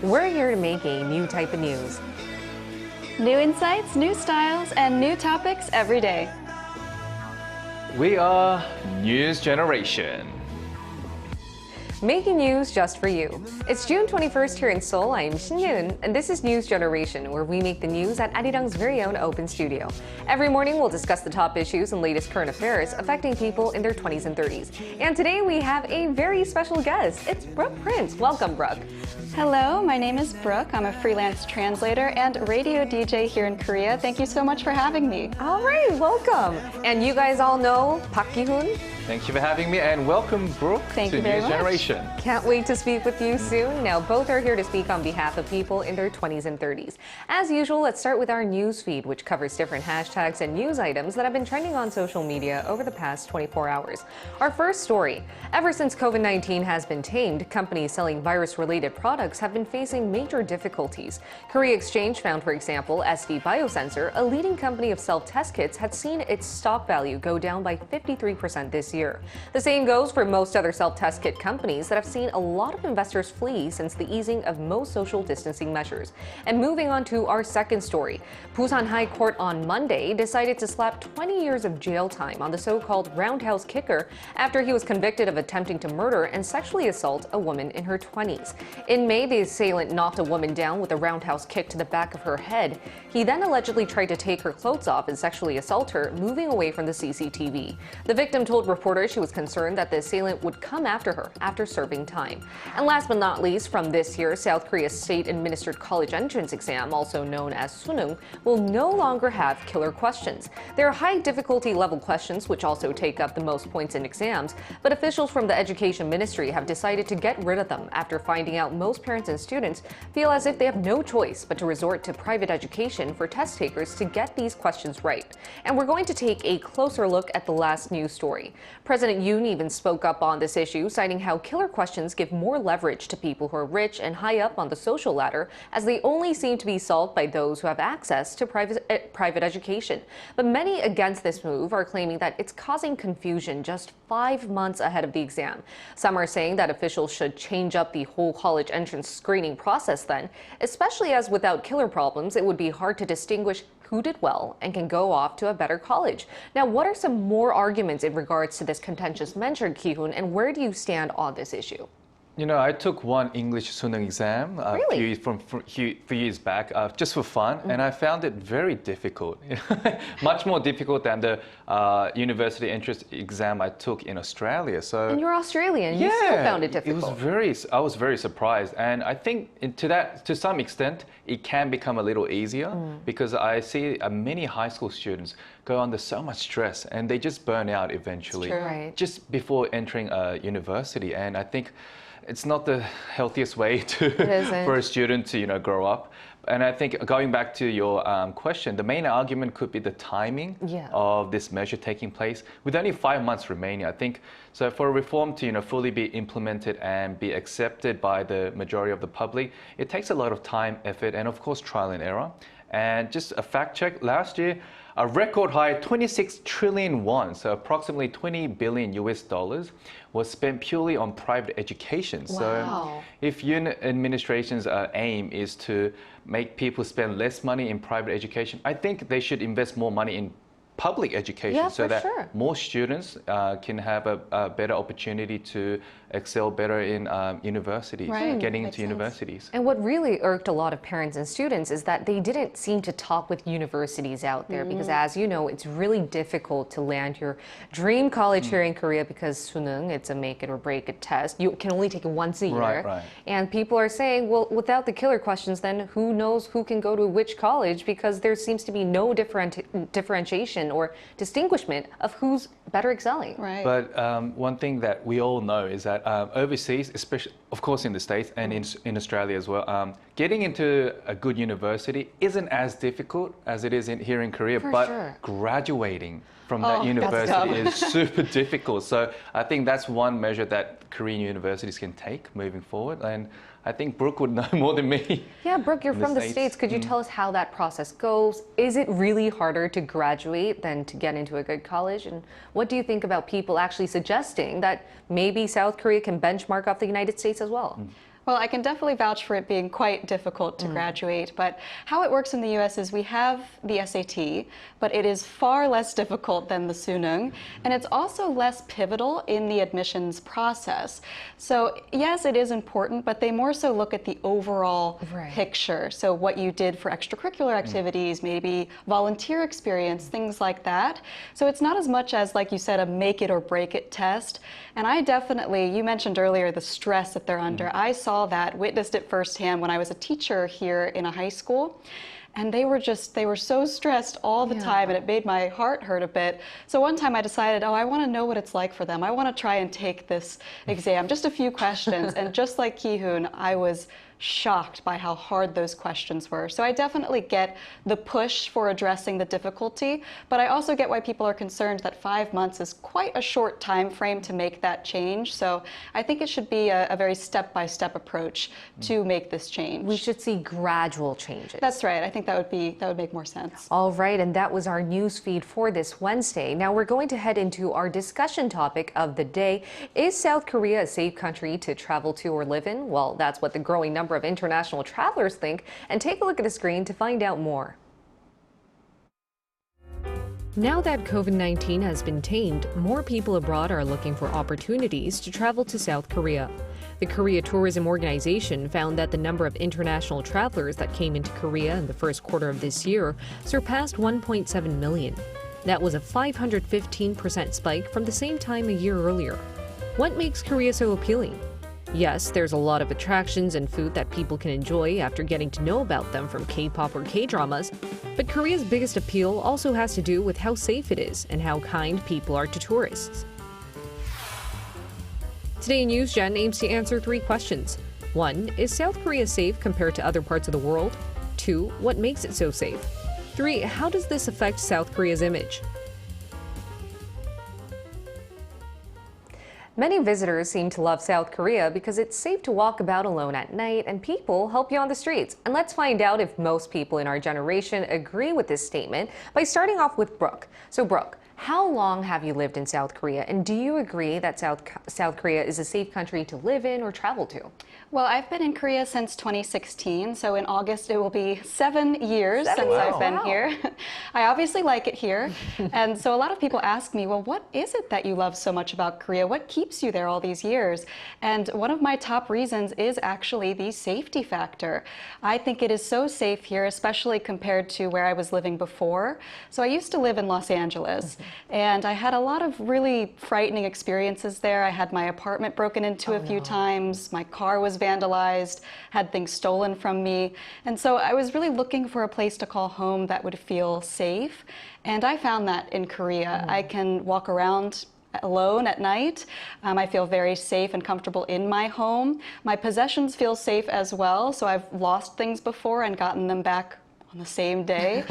We're here to make a new type of news. New insights, new styles, and new topics every day. We are News Generation. Making news just for you. It's June 21st here in Seoul. I'm Shin-Yun, and this is News Generation, where we make the news at Arirang's very own open studio. Every morning, we'll discuss the top issues and latest current affairs affecting people in their 20s and 30s. And today, we have a very special guest. It's Brooke Prince. Welcome, Brooke. Hello, my name is Brooke. I'm a freelance translator and radio DJ here in Korea. Thank you so much for having me. All right, welcome. And you guys all know Park Ki-hoon. Thank you for having me, and welcome, Brooke, Thank to you very News much. Generation. Can't wait to speak with you soon. Now, both are here to speak on behalf of people in their 20s and 30s. As usual, let's start with our news feed, which covers different hashtags and news items that have been trending on social media over the past 24 hours. Our first story. Ever since COVID-19 has been tamed, companies selling virus-related products have been facing major difficulties. Korea Exchange found, for example, SD Biosensor, a leading company of self-test kits, had seen its stock value go down by 53% this year. The same goes for most other self-test kit companies that have seen a lot of investors flee since the easing of most social distancing measures. And moving on to our second story. Busan High Court on Monday decided to slap 20 years of jail time on the so-called roundhouse kicker after he was convicted of attempting to murder and sexually assault a woman in her 20s. In May, the assailant knocked a woman down with a roundhouse kick to the back of her head. He then allegedly tried to take her clothes off and sexually assault her, moving away from the CCTV. The victim told reporters she was concerned that the assailant would come after her after serving time. And last but not least, from this year, South Korea's state-administered college entrance exam, also known as Suneung, will no longer have killer questions. There are high difficulty level questions which also take up the most points in exams, but officials from the Education Ministry have decided to get rid of them after finding out most parents and students feel as if they have no choice but to resort to private education for test takers to get these questions right. And we're going to take a closer look at the last news story. President Yoon even spoke up on this issue, citing how killer questions give more leverage to people who are rich and high up on the social ladder, as they only seem to be solved by those who have access to private education. But many against this move are claiming that it's causing confusion just 5 months ahead of the exam. Some are saying that officials should change up the whole college entrance screening process then, especially as without killer problems, it would be hard to distinguish who did well and can go off to a better college. Now, what are some more arguments in regards to this contentious measure, Ki-hoon, and where do you stand on this issue? You know, I took one English Suneung exam Really? a few years back, just for fun, and I found it very difficult. Much more difficult than the university entrance exam I took in Australia. So, And you're Australian, you still found it difficult. I was very surprised, and I think to some extent, it can become a little easier because I see many high school students go under so much stress, and they just burn out eventually, It's true. Right. just before entering a university. And I think it's not the healthiest way for a student to grow up. And I think going back to your question, the main argument could be the timing of this measure taking place. With only 5 months remaining, I think, so for a reform to fully be implemented and be accepted by the majority of the public, it takes a lot of time, effort, and of course trial and error. And just a fact check, last year, a record high 26 trillion won, so approximately 20 billion US dollars, was spent purely on private education. Wow. So if your administration's aim is to make people spend less money in private education, I think they should invest more money in public education so that more students can have a better opportunity to excel better in universities, getting into universities. And what really irked a lot of parents and students is that they didn't seem to talk with universities out there because, as you know, it's really difficult to land your dream college here in Korea because Suneung, it's a make it or break it test. You can only take it once a year. Right. And people are saying, well, without the killer questions, then who knows who can go to which college, because there seems to be no differentiation or distinguishment of who's better excelling. Right. But one thing that we all know is that overseas, especially, of course, in the States and in Australia as well, getting into a good university isn't as difficult as it is here in Korea, but graduating from that university is super difficult. So I think that's one measure that Korean universities can take moving forward. And I think Brooke would know more than me. Yeah, Brooke, you're from the States. Could you tell us how that process goes? Is it really harder to graduate than to get into a good college? And what do you think about people actually suggesting that maybe South Korea can benchmark off the United States as well? Well, I can definitely vouch for it being quite difficult to graduate, but how it works in the US is we have the SAT, but it is far less difficult than the Sunung, and it's also less pivotal in the admissions process. So yes, it is important, but they more so look at the overall picture. So what you did for extracurricular activities, maybe volunteer experience, things like that. So it's not as much as, like you said, a make it or break it test. And I definitely, you mentioned earlier the stress that they're under. I saw that, witnessed it firsthand when I was a teacher here in a high school. And they were so stressed all the time, and it made my heart hurt a bit. So one time I decided, oh, I want to know what it's like for them. I want to try and take this exam, just a few questions. And just like Ki-hoon, I was shocked by how hard those questions were. So I definitely get the push for addressing the difficulty, but I also get why people are concerned that 5 months is quite a short time frame to make that change. So I think it should be a very step-by-step approach to make this change. We should see gradual changes. That's right. I think that would make more sense. All right, and that was our news feed for this Wednesday. Now we're going to head into our discussion topic of the day. Is South Korea a safe country to travel to or live in? Well, that's what the growing number of international travelers think, and take a look at the screen to find out more. Now that COVID-19 has been tamed, more people abroad are looking for opportunities to travel to South Korea. The Korea Tourism Organization found that the number of international travelers that came into Korea in the first quarter of this year surpassed 1.7 million. That was a 515% spike from the same time a year earlier. What makes Korea so appealing? Yes, there's a lot of attractions and food that people can enjoy after getting to know about them from K-pop or K-dramas, but Korea's biggest appeal also has to do with how safe it is and how kind people are to tourists. Today, NewsGen aims to answer 3 questions. 1. Is South Korea safe compared to other parts of the world? 2. What makes it so safe? 3. How does this affect South Korea's image? Many visitors seem to love South Korea because it's safe to walk about alone at night and people help you on the streets. And let's find out if most people in our generation agree with this statement by starting off with Brooke. So Brooke, how long have you lived in South Korea, and do you agree that South Korea is a safe country to live in or travel to? Well, I've been in Korea since 2016, so in August it will be 7 years since I've been here. I obviously like it here, and so a lot of people ask me, well, what is it that you love so much about Korea? What keeps you there all these years? And one of my top reasons is actually the safety factor. I think it is so safe here, especially compared to where I was living before. So I used to live in Los Angeles, and I had a lot of really frightening experiences there. I had my apartment broken into a few times, my car was vandalized, had things stolen from me. And so I was really looking for a place to call home that would feel safe. And I found that in Korea. I can walk around alone at night. I feel very safe and comfortable in my home. My possessions feel safe as well. So I've lost things before and gotten them back on the same day,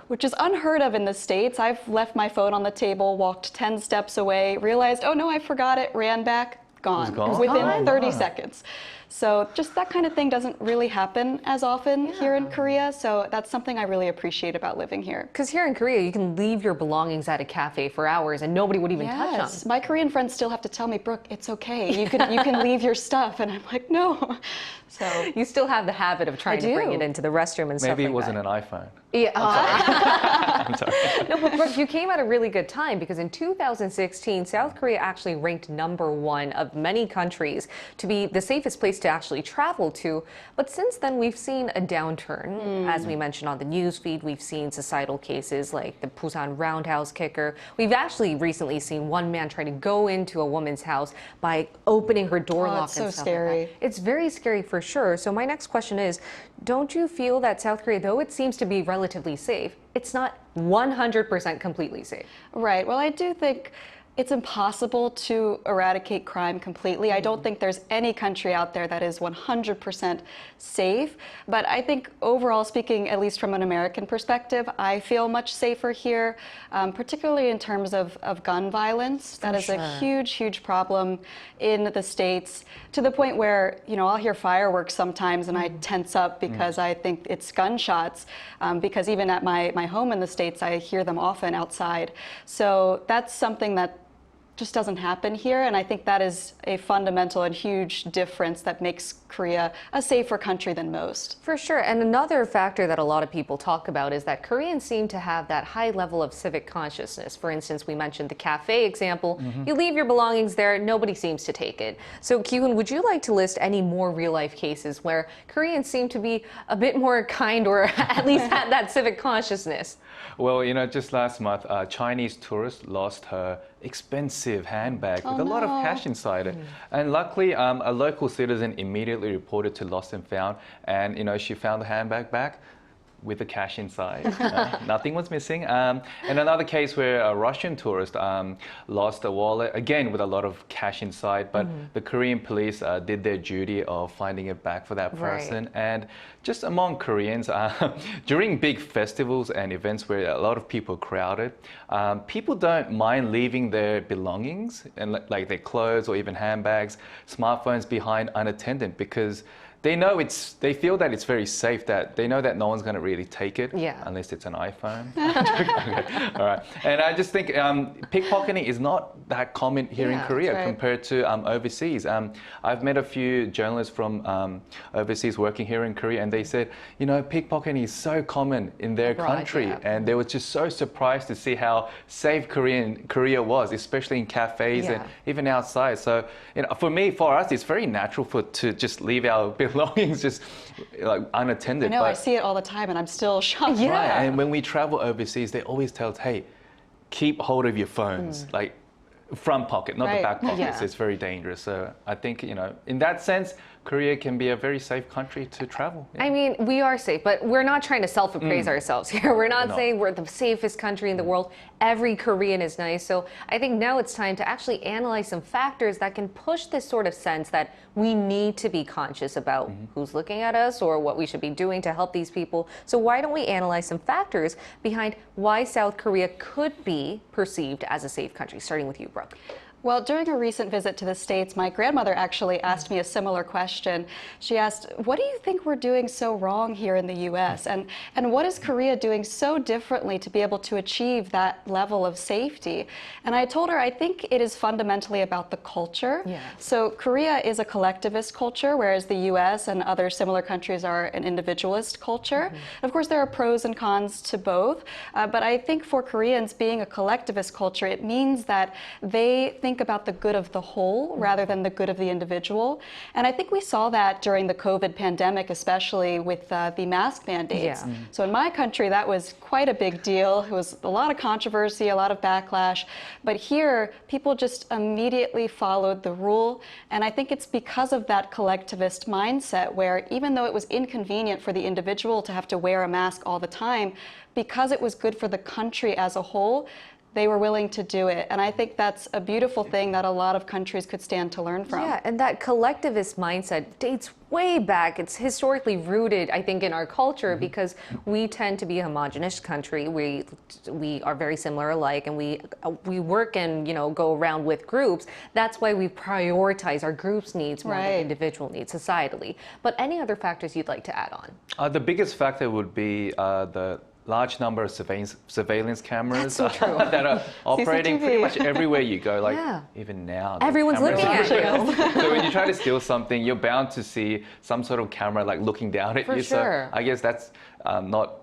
which is unheard of in the States. I've left my phone on the table, walked 10 steps away, realized, oh no, I forgot it, ran back, gone. Within 30 seconds. So just that kind of thing doesn't really happen as often here in Korea. So that's something I really appreciate about living here. Because here in Korea, you can leave your belongings at a cafe for hours and nobody would even touch them. My Korean friends still have to tell me, Brooke, it's okay. You can leave your stuff. And I'm like, no. So you still have the habit of trying to bring it into the restroom and stuff like that. Maybe it wasn't an iPhone. Yeah. I'm sorry. No, but Brooke, you came at a really good time because in 2016, South Korea actually ranked #1 of many countries to be the safest place to actually travel to. But since then, we've seen a downturn. As we mentioned on the news feed, we've seen societal cases like the Busan roundhouse kicker. We've actually recently seen one man try to go into a woman's house by opening her door lock and stuff like that. It's very scary for sure. So my next question is, don't you feel that South Korea, though it seems to be relatively safe, it's not 100% completely safe? Right. Well, I do think it's impossible to eradicate crime completely. I don't think there's any country out there that is 100% safe. But I think overall speaking, at least from an American perspective, I feel much safer here, particularly in terms of gun violence. That is a huge, huge problem in the States, to the point where, you know, I'll hear fireworks sometimes and I tense up because I think it's gunshots, because even at my home in the States, I hear them often outside. So that's something that just doesn't happen here. And I think that is a fundamental and huge difference that makes Korea a safer country than most. For sure. And another factor that a lot of people talk about is that Koreans seem to have that high level of civic consciousness. For instance, we mentioned the cafe example. You leave your belongings there, nobody seems to take it. So Kyun, would you like to list any more real life cases where Koreans seem to be a bit more kind or at least had that civic consciousness? Well, just last month, a Chinese tourist lost her expensive handbag with a lot of cash inside it. And luckily, a local citizen immediately reported to Lost and Found, and she found the handbag back with the cash inside. Nothing was missing. And another case where a Russian tourist lost a wallet, again with a lot of cash inside, but the Korean police did their duty of finding it back for that person. Right. And just among Koreans, during big festivals and events where a lot of people are crowded, people don't mind leaving their belongings, and like their clothes or even handbags, smartphones behind unattended, because they feel that it's very safe, that they know that no one's going to really take it unless it's an iPhone. Okay. All right. And I just think pickpocketing is not that common here in Korea compared to overseas. I've met a few journalists from overseas working here in Korea, and they said, pickpocketing is so common in their country. And they were just so surprised to see how safe Korea was, especially in cafes and even outside. So for us, it's very natural to just leave our belongings just like unattended. I know, I see it all the time and I'm still shocked. Right. And when we travel overseas, they always tell us, hey, keep hold of your phones, like front pocket, not the back pockets. It's very dangerous. So I think, in that sense, Korea can be a very safe country to travel. I mean, we are safe, but we're not trying to self-appraise ourselves here. We're not saying we're the safest country in the world. Every Korean is nice. So I think now it's time to actually analyze some factors that can push this sort of sense that we need to be conscious about who's looking at us or what we should be doing to help these people. So why don't we analyze some factors behind why South Korea could be perceived as a safe country? Starting with you, Brooke. Well, during a recent visit to the States, my grandmother actually asked me a similar question. She asked, what do you think we're doing so wrong here in the U.S.? And what is Korea doing so differently to be able to achieve that level of safety? And I told her, I think it is fundamentally about the culture. Yeah. So Korea is a collectivist culture, whereas the U.S. and other similar countries are an individualist culture. Of course, there are pros and cons to both. But I think for Koreans, being a collectivist culture, it means that they think about the good of the whole rather than the good of the individual. And I think we saw that during the COVID pandemic, especially with the mask mandates. Yeah. So in my country, that was quite a big deal. It was a lot of controversy, a lot of backlash. But here, people just immediately followed the rule. And I think it's because of that collectivist mindset where even though it was inconvenient for the individual to have to wear a mask all the time, because it was good for the country as a whole, they were willing to do it. And I think that's a beautiful thing that a lot of countries could stand to learn from. Yeah, and that collectivist mindset dates way back. It's historically rooted, I think, in our culture because we tend to be a homogenous country. We are very similar alike, and we work and go around with groups. That's why we prioritize our group's needs more than individual needs societally. But any other factors you'd like to add on? The biggest factor would be the large number of surveillance cameras that are operating pretty much everywhere you go. Like even now, everyone's looking at you. So when you try to steal something, you're bound to see some sort of camera like looking down at you. So I guess that's not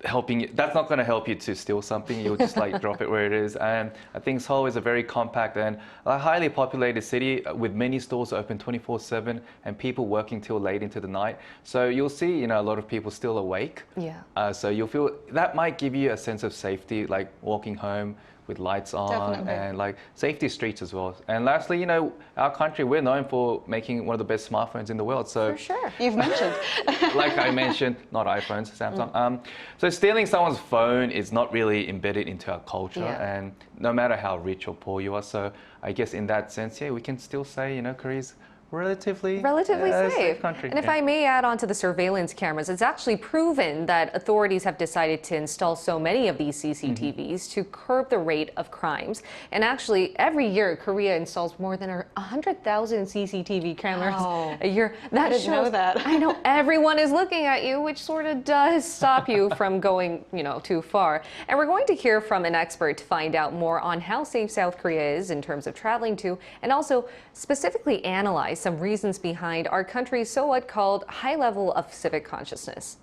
helping you. That's not going to help you to steal something. You'll just like drop it where it is. And I think Seoul is a very compact and a highly populated city with many stores open 24/7 and people working till late into the night. So you'll see, a lot of people still awake. Yeah. So you'll feel that might give you a sense of safety, like walking home with lights on and like safety streets as well. And lastly, our country, we're known for making one of the best smartphones in the world. So for sure, you've mentioned. Like I mentioned, not iPhones, Samsung. So stealing someone's phone is not really embedded into our culture, and no matter how rich or poor you are. So I guess in that sense, we can still say, Korea's relatively safe country. And if I may add on to the surveillance cameras, it's actually proven that authorities have decided to install so many of these CCTVs to curb the rate of crimes. And actually, every year, Korea installs more than 100,000 CCTV cameras a year. I didn't know that. I know everyone is looking at you, which sort of does stop you from going, too far. And we're going to hear from an expert to find out more on how safe South Korea is in terms of traveling to, and also specifically analyze some reasons behind our country's so-called high level of civic consciousness.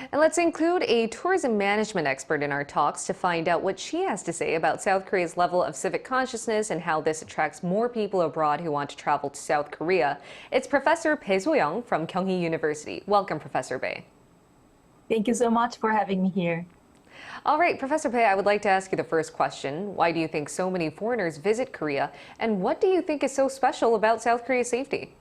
And let's include a tourism management expert in our talks to find out what she has to say about South Korea's level of civic consciousness and how this attracts more people abroad who want to travel to South Korea. It's Professor Bae So-young from Kyunghee University. Welcome, Professor Bae. Thank you so much for having me here. All right, Professor Bae, I would like to ask you the first question. Why do you think so many foreigners visit Korea? And what do you think is so special about South Korea's safety?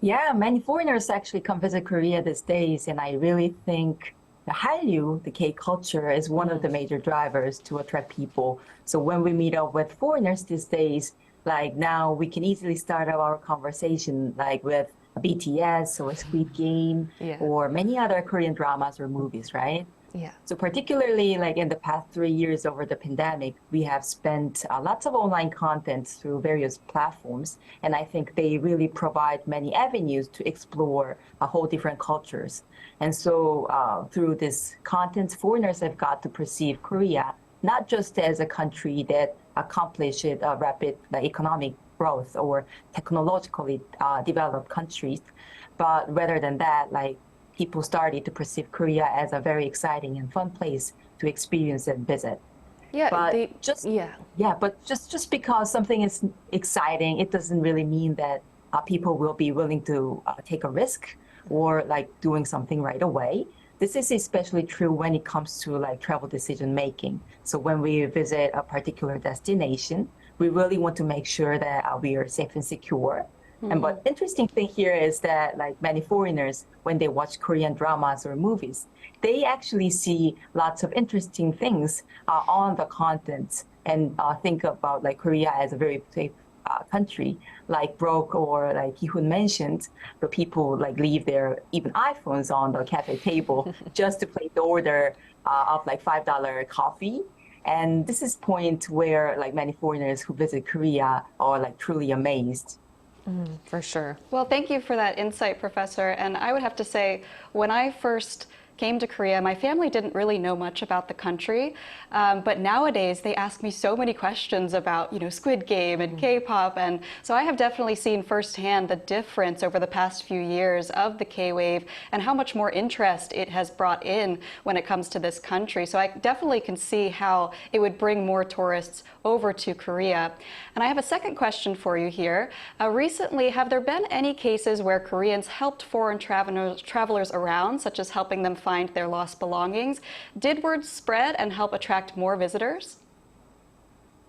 Yeah, many foreigners actually come visit Korea these days, and I really think the Hallyu, the K culture, is one of the major drivers to attract people. So when we meet up with foreigners these days, like now we can easily start our conversation like with BTS or Squid Game or many other Korean dramas or movies, right? Yeah. So particularly like in the past 3 years over the pandemic, we have spent lots of online content through various platforms. And I think they really provide many avenues to explore a whole different cultures. And so through this content, foreigners have got to perceive Korea not just as a country that accomplished rapid economic growth or technologically developed countries, but rather than that, like people started to perceive Korea as a very exciting and fun place to experience and visit. Yeah, but just because something is exciting, it doesn't really mean that people will be willing to take a risk or like doing something right away. This is especially true when it comes to like travel decision making. So when we visit a particular destination, we really want to make sure that we are safe and secure. And but interesting thing here is that like many foreigners, when they watch Korean dramas or movies, they actually see lots of interesting things on the content and think about like Korea as a very safe country. Like Brooke or like Ki-hoon mentioned, the people like leave their even iPhones on the cafe table just to place the order of like $5 coffee. And this is point where like many foreigners who visit Korea are like truly amazed. For sure. Well, thank you for that insight, Professor. And I would have to say, when I first came to Korea, my family didn't really know much about the country. But nowadays, they ask me so many questions about, Squid Game and K-pop. And so I have definitely seen firsthand the difference over the past few years of the K-wave and how much more interest it has brought in when it comes to this country. So I definitely can see how it would bring more tourists over to Korea. And I have a second question for you here. Recently, have there been any cases where Koreans helped foreign travelers around, such as helping them find their lost belongings? Did word spread and help attract more visitors?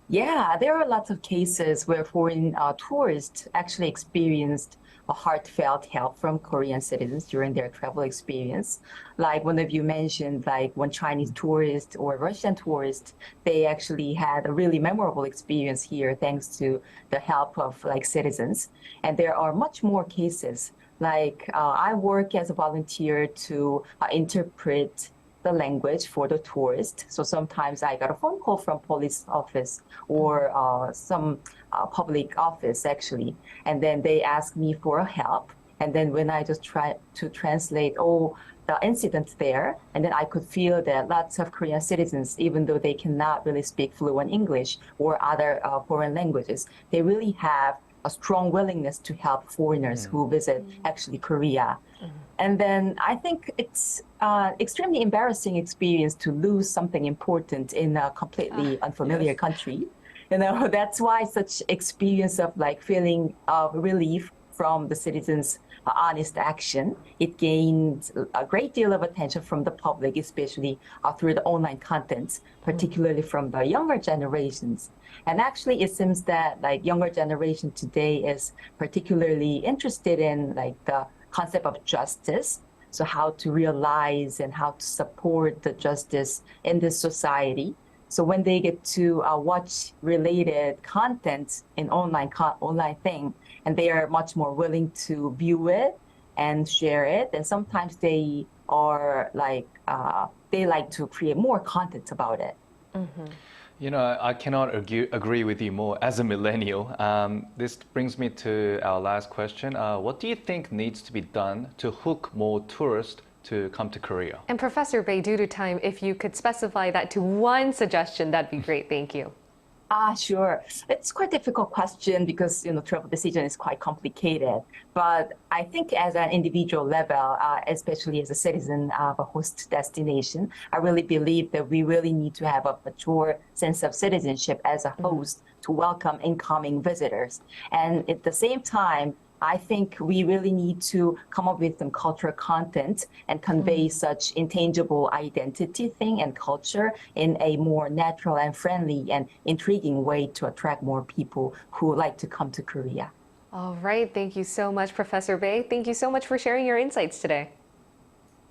Yeah, there are lots of cases where foreign tourists actually experienced a heartfelt help from Korean citizens during their travel experience. Like one of you mentioned, like one Chinese tourist or Russian tourist, they actually had a really memorable experience here thanks to the help of like citizens. And there are much more cases. Like I work as a volunteer to interpret the language for the tourist. So sometimes I got a phone call from police office or some public office actually. And then they ask me for help. And then when I just try to translate all the incidents there, and then I could feel that lots of Korean citizens, even though they cannot really speak fluent English or other foreign languages, they really have a strong willingness to help foreigners who visit actually Korea. And then I think it's extremely embarrassing experience to lose something important in a completely unfamiliar country. That's why such experience of like feeling of relief from the citizens' honest action, it gained a great deal of attention from the public, especially through the online content, particularly from the younger generations. And actually, it seems that like younger generation today is particularly interested in like the concept of justice. So how to realize and how to support the justice in this society. So when they get to watch related content in online thing, and they are much more willing to view it and share it. And sometimes they are like, they like to create more content about it. Mm-hmm. You know, I cannot agree with you more. As a millennial, this brings me to our last question. What do you think needs to be done to hook more tourists to come to Korea? And Professor Bae, due to time, if you could specify that to one suggestion, that'd be great. Thank you. Sure. It's quite a difficult question because, you know, travel decision is quite complicated. But I think as an individual level, especially as a citizen of a host destination, I really believe that we really need to have a mature sense of citizenship as a host to welcome incoming visitors. And at the same time, I think we really need to come up with some cultural content and convey such intangible identity thing and culture in a more natural and friendly and intriguing way to attract more people who like to come to Korea. All right. Thank you so much, Professor Bae. Thank you so much for sharing your insights today.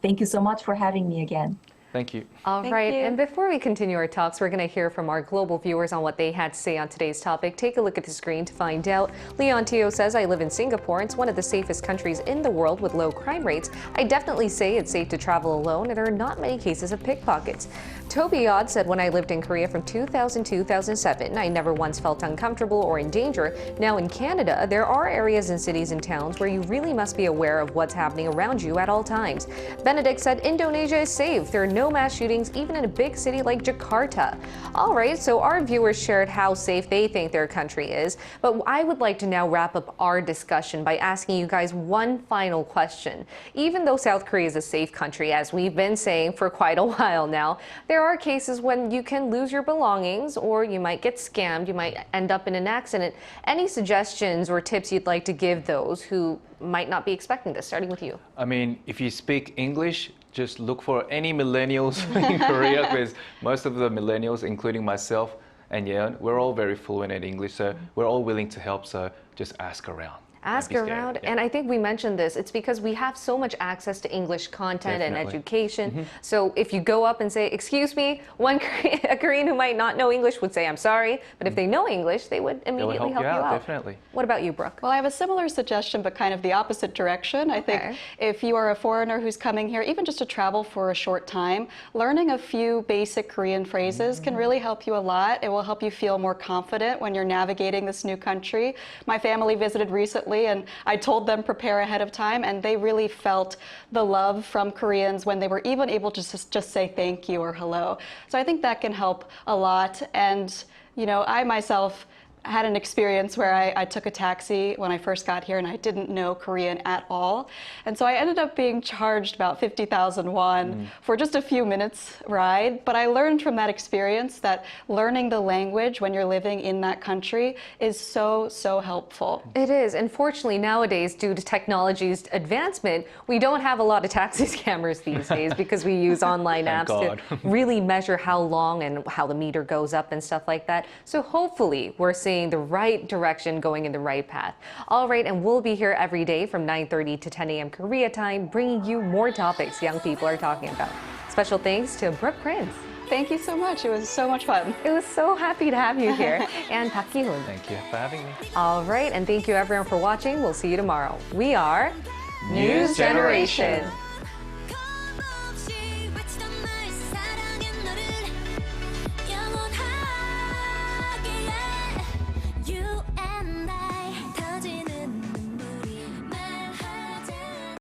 Thank you so much for having me again. Thank you. All Thank right, you. and before we continue our talks, we're going to hear from our global viewers on what they had to say on today's topic. Take a look at the screen to find out. Leon Teo says, I live in Singapore. It's one of the safest countries in the world with low crime rates. I definitely say it's safe to travel alone, and there are not many cases of pickpockets. Toby Odd said, when I lived in Korea from 2000 to 2007, I never once felt uncomfortable or in danger. Now in Canada, there are areas in cities and towns where you really must be aware of what's happening around you at all times. Benedict said, Indonesia is safe. There are no mass shootings even in a big city like Jakarta. All right, so our viewers shared how safe they think their country is, but I would like to now wrap up our discussion by asking you guys one final question. Even though South Korea is a safe country, as we've been saying for quite a while now, there are cases when you can lose your belongings or you might get scammed, you might end up in an accident. Any suggestions or tips you'd like to give those who might not be expecting this, starting with you? I mean, if you speak English, just look for any millennials in Korea, because most of the millennials, including myself and Yeon, we're all very fluent in English, so we're all willing to help, so just ask around. Ask around, and I think we mentioned this, it's because we have so much access to English content and education. So if you go up and say, excuse me, a Korean who might not know English would say, I'm sorry, but if they know English, they would immediately help you out. Definitely. What about you, Brooke? Well, I have a similar suggestion, but kind of the opposite direction. I think if you are a foreigner who's coming here, even just to travel for a short time, learning a few basic Korean phrases can really help you a lot. It will help you feel more confident when you're navigating this new country. My family visited recently, and I told them prepare ahead of time, and they really felt the love from Koreans when they were even able to just say thank you or hello. So I think that can help a lot. And, you know, I myself had an experience where I took a taxi when I first got here and I didn't know Korean at all. And so I ended up being charged about 50,000 won for just a few minutes ride. But I learned from that experience that learning the language when you're living in that country is so, so helpful. It is. Unfortunately, nowadays, due to technology's advancement, we don't have a lot of taxi scammers these days because we use online apps to really measure how long and how the meter goes up and stuff like that. So hopefully we're seeing the right direction, going in the right path. All right, and we'll be here every day from 9:30 to 10 a.m. Korea time, bringing you more topics young people are talking about. Special thanks to Brooke Prince. Thank you so much. It was so much fun. It was so happy to have you here. And Park Ki-hoon. Thank you for having me. All right, and thank you everyone for watching. We'll see you tomorrow. We are News Generation.